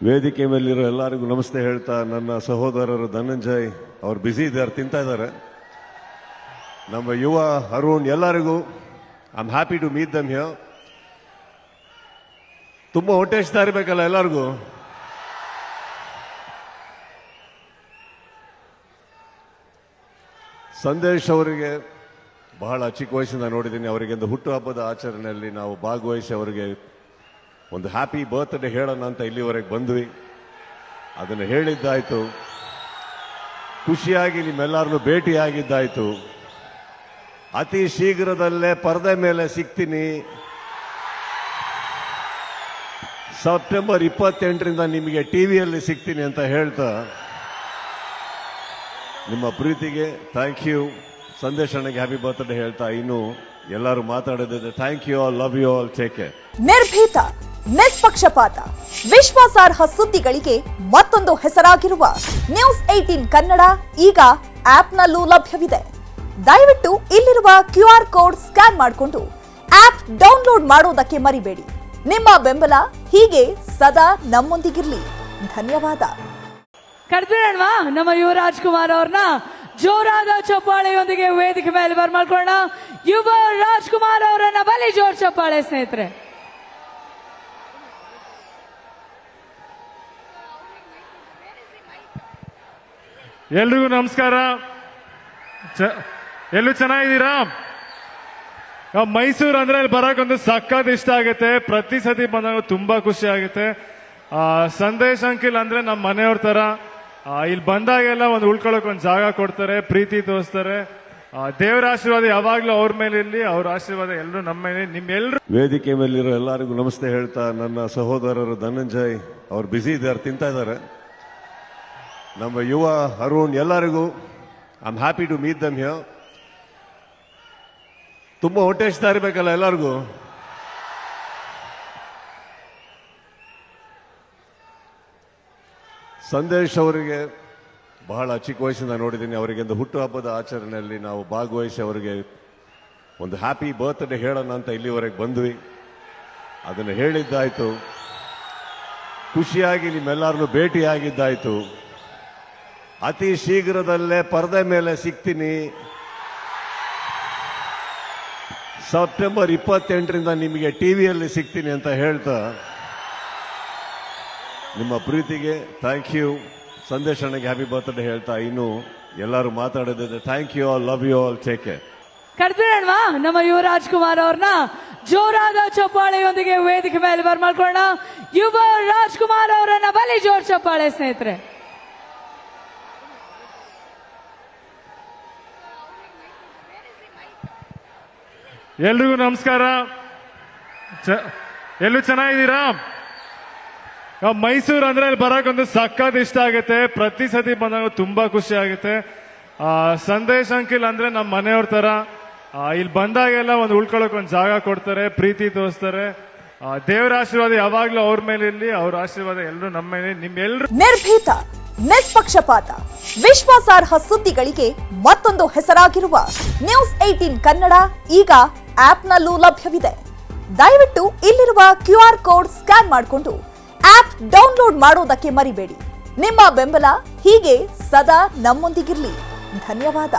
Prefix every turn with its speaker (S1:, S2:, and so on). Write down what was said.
S1: ವೇದಿಕೆ ಮೇಲಿರೋ ಎಲ್ಲರಿಗೂ ನಮಸ್ತೆ ಹೇಳ್ತಾ, ನನ್ನ ಸಹೋದರರು ಧನಂಜಯ್ ಅವರು ಬ್ಯುಸಿ ಇದ್ದಾರೆ, ತಿಂತಾ ಇದ್ದಾರೆ. ನಮ್ಮ ಯುವ ಅರುಣ್ ಎಲ್ಲರಿಗೂ I am happy to meet them here. ತುಂಬ ಹೊಟ್ಟೆ ಹಚ್ತಾ ಇರಬೇಕಲ್ಲ ಎಲ್ಲರಿಗೂ. ಸಂದೇಶ್ ಅವರಿಗೆ ಬಹಳ ಚಿಕ್ಕ ವಯಸ್ಸಿಂದ ನೋಡಿದ್ದೀನಿ. ಅವರಿಗೆ ಒಂದು ಹುಟ್ಟುಹಬ್ಬದ ಆಚರಣೆಯಲ್ಲಿ ನಾವು ಭಾಗವಹಿಸಿ ಅವರಿಗೆ ಒಂದು ಹ್ಯಾಪಿ ಬರ್ತ್ಡೇ ಹೇಳೋಣ ಅಂತ ಇಲ್ಲಿವರೆಗೆ ಬಂದ್ವಿ. ಅದನ್ನು ಹೇಳಿದ್ದಾಯ್ತು, ಖುಷಿಯಾಗಿ ನಿಮ್ಮೆಲ್ಲರನ್ನು ಭೇಟಿಯಾಗಿದ್ದಾಯ್ತು. ಅತಿ ಶೀಘ್ರದಲ್ಲೇ ಪರದೆ ಮೇಲೆ ಸಿಗ್ತೀನಿ. ಸೆಪ್ಟೆಂಬರ್ 28ರಿಂದ ನಿಮಗೆ ಟಿವಿಯಲ್ಲಿ ಸಿಗ್ತೀನಿ ಅಂತ ಹೇಳ್ತಾ, ನಿಮ್ಮ ಪ್ರೀತಿಗೆ ಥ್ಯಾಂಕ್ ಯು. ಸಂದೇಶ್ ಅಣ್ಣಗೆ ಹ್ಯಾಪಿ ಬರ್ತ್ಡೇ ಹೇಳ್ತಾ ಇನ್ನು ಎಲ್ಲರೂ ಮಾತಾಡೋದಿದೆ. Thank you all, love you all, take care.
S2: ನಿರ್ಭೀತ, ನಿಷ್ಪಕ್ಷಪಾತ, ವಿಶ್ವಾಸಾರ್ಹ ಸುದ್ದಿಗಳಿಗೆ ಮತ್ತೊಂದು ಹೆಸರಾಗಿರುವ ನ್ಯೂಸ್ 18 ಕನ್ನಡ ಈಗ ಆಪ್ನಲ್ಲೂ ಲಭ್ಯವಿದೆ. ದಯವಿಟ್ಟು ಇಲ್ಲಿರುವ QR ಕೋಡ್ ಸ್ಕ್ಯಾನ್ ಮಾಡಿಕೊಂಡು ಆಪ್ ಡೌನ್ಲೋಡ್ ಮಾಡೋದಕ್ಕೆ ಮರಿಬೇಡಿ. ನಿಮ್ಮ ಬೆಂಬಲ ಹೀಗೆ ಸದಾ ನಮ್ಮೊಂದಿಗಿರ್ಲಿ. ಧನ್ಯವಾದ.
S3: ಕರೆದ್ಬಿಡೋಣವಾ ನಮ್ಮ ಯುವರಾಜ್ ಕುಮಾರ್ ಅವ್ರನ್ನ ಜೋರಾದ ಚಪ್ಪಾಳೆಯೊಂದಿಗೆ ವೇದಿಕೆ ಮೇಲೆ ಬರ್ಮಾಡ್ಕೊಳ್ಳೋಣ. ಯುವ ರಾಜ್ಕುಮಾರ್ ಅವರನ್ನ ಬಲಿ ಜೋರ್ ಚಪ್ಪಾಳೆ ಸ್ನೇಹಿತರೆ.
S4: ಎಲ್ರಿಗೂ ನಮಸ್ಕಾರ. ಎಲ್ಲೂ ಚೆನ್ನಾಗಿದ್ದೀರಾ? ಮೈಸೂರು ಅಂದ್ರೆ ಅಲ್ಲಿ ಬರೋಕೊಂದು ಸಖತ್ ಇಷ್ಟ ಆಗುತ್ತೆ. ಪ್ರತಿ ಸತಿ ಬಂದಾಗ ತುಂಬಾ ಖುಷಿ ಆಗುತ್ತೆ. ಸಂದೇಶ್ ಅಂಕಿಲ್ ಅಂದ್ರೆ ನಮ್ಮ ಮನೆಯವ್ರ ತರ. ಇಲ್ಲಿ ಬಂದಾಗೆಲ್ಲ ಒಂದು ಉಳ್ಕೊಳಕ್ ಒಂದು ಜಾಗ ಕೊಡ್ತಾರೆ, ಪ್ರೀತಿ ತೋರಿಸ್ತಾರೆ. ದೇವರ ಆಶೀರ್ವಾದ ಯಾವಾಗ್ಲೂ ಅವ್ರ ಮೇಲೆ ಇರ್ಲಿ, ಅವ್ರ ಆಶೀರ್ವಾದ ಎಲ್ಲರೂ ನಮ್ಮ ಮೇಲೆ. ನಿಮ್ಮೆಲ್ಲರೂ
S1: ವೇದಿಕೆ ಮೇಲಿರೋ ಎಲ್ಲರಿಗೂ ನಮಸ್ತೆ ಹೇಳ್ತಾ, ನನ್ನ ಸಹೋದರರು ಧನಂಜಯ್ ಅವರು ಬ್ಯುಸಿ ಇದ್ದಾರೆ, ತಿಂತಾ ಇದ್ದಾರೆ. ನಮ್ಮ ಯುವ ಅರುಣ್ ಎಲ್ಲರಿಗೂ I am happy to meet them here. ತುಂಬ ಹೊಟ್ಟೆ ಹಚ್ತಾ ಇರಬೇಕಲ್ಲ ಎಲ್ಲರಿಗೂ. ಸಂದೇಶ್ ಅವರಿಗೆ ಬಹಳ ಚಿಕ್ಕ ವಯಸ್ಸಿಂದ ನೋಡಿದ್ದೀನಿ. ಅವರಿಗೆ ಒಂದು ಹುಟ್ಟುಹಬ್ಬದ ಆಚರಣೆಯಲ್ಲಿ ನಾವು ಭಾಗವಹಿಸಿ ಅವರಿಗೆ ಒಂದು ಹ್ಯಾಪಿ ಬರ್ತ್ಡೇ ಹೇಳೋಣ ಅಂತ ಇಲ್ಲಿವರೆಗೆ ಬಂದ್ವಿ. ಅದನ್ನು ಹೇಳಿದ್ದಾಯ್ತು, ಖುಷಿಯಾಗಿ ನಿಮ್ಮೆಲ್ಲರನ್ನು ಭೇಟಿಯಾಗಿದ್ದಾಯ್ತು. ಅತಿ ಶೀಘ್ರದಲ್ಲೇ ಪರದೆ ಮೇಲೆ ಸಿಗ್ತೀನಿ. ಸೆಪ್ಟೆಂಬರ್ 28ರಿಂದ ನಿಮಗೆ ಟಿವಿಯಲ್ಲಿ ಸಿಗ್ತೀನಿ ಅಂತ ಹೇಳ್ತಾ, ನಿಮ್ಮ ಪ್ರೀತಿಗೆ ಥ್ಯಾಂಕ್ ಯು. ಸಂದೇಶ್ ಅಣ್ಣಗೆ ಹ್ಯಾಪಿ ಬರ್ತ್ಡೇ ಹೇಳ್ತಾ ಇನ್ನು ಎಲ್ಲರೂ ಮಾತಾಡೋದಿದೆ. Thank you all, love you all, take care.
S3: ಕರೆದ್ಬಿಡೋಣವಾ ನಮ್ಮ ಯುವರಾಜ್ ಕುಮಾರ್ ಅವ್ರನ್ನ ಜೋರಾದ ಚಪ್ಪಾಳೆಯೊಂದಿಗೆ ವೇದಿಕೆ ಮೇಲೆ ಬರ್ಮಾಡ್ಕೊಳ್ಳೋಣ. ಯುವ ರಾಜ್ಕುಮಾರ್ ಅವರನ್ನ ಬಲಿ ಜೋರ್ ಚಪ್ಪಾಳೆ ಸ್ನೇಹಿತರೆ.
S4: ಎಲ್ರಿಗೂ ನಮಸ್ಕಾರ. ಎಲ್ಲೂ ಚೆನ್ನಾಗಿದ್ದೀರಾ? ಮೈಸೂರು ಅಂದ್ರೆ ಅಲ್ಲಿ ಬರೋಕೊಂದು ಸಖತ್ ಇಷ್ಟ ಆಗುತ್ತೆ. ಪ್ರತಿ ಸತಿ ಬಂದಾಗ ತುಂಬಾ ಖುಷಿ ಆಗುತ್ತೆ. ಸಂದೇಶ್ ಅಂಕಿಲ್ ಅಂದ್ರೆ ನಮ್ಮ ಮನೆಯವ್ರ ತರ. ಇಲ್ಲಿ ಬಂದಾಗೆಲ್ಲ ಒಂದು ಉಳ್ಕೊಳಕ್ ಒಂದು ಜಾಗ ಕೊಡ್ತಾರೆ, ಪ್ರೀತಿ ತೋರಿಸ್ತಾರೆ. ದೇವರ ಆಶೀರ್ವಾದ ಯಾವಾಗ್ಲೂ ಅವ್ರ ಮೇಲೆ ಇರ್ಲಿ, ಅವ್ರ ಆಶೀರ್ವಾದ ಎಲ್ಲರೂ ನಮ್ಮ ಮೇಲೆ. ನಿಮ್ಮೆಲ್ಲರೂ
S2: ನಿರ್ಭೀತ, ನಿಷ್ಪಕ್ಷಪಾತ, ವಿಶ್ವಾಸಾರ್ಹ ಸುದ್ದಿಗಳಿಗೆ ಮತ್ತೊಂದು ಹೆಸರಾಗಿರುವ ನ್ಯೂಸ್ 18 ಕನ್ನಡ ಈಗ ಆಪ್ನಲ್ಲೂ ಲಭ್ಯವಿದೆ. ದಯವಿಟ್ಟು ಇಲ್ಲಿರುವ QR ಕೋಡ್ ಸ್ಕ್ಯಾನ್ ಮಾಡಿಕೊಂಡು ಆಪ್ ಡೌನ್ಲೋಡ್ ಮಾಡೋದಕ್ಕೆ ಮರಿಬೇಡಿ. ನಿಮ್ಮ ಬೆಂಬಲ ಹೀಗೆ ಸದಾ ನಮ್ಮೊಂದಿಗಿರ್ಲಿ. ಧನ್ಯವಾದ.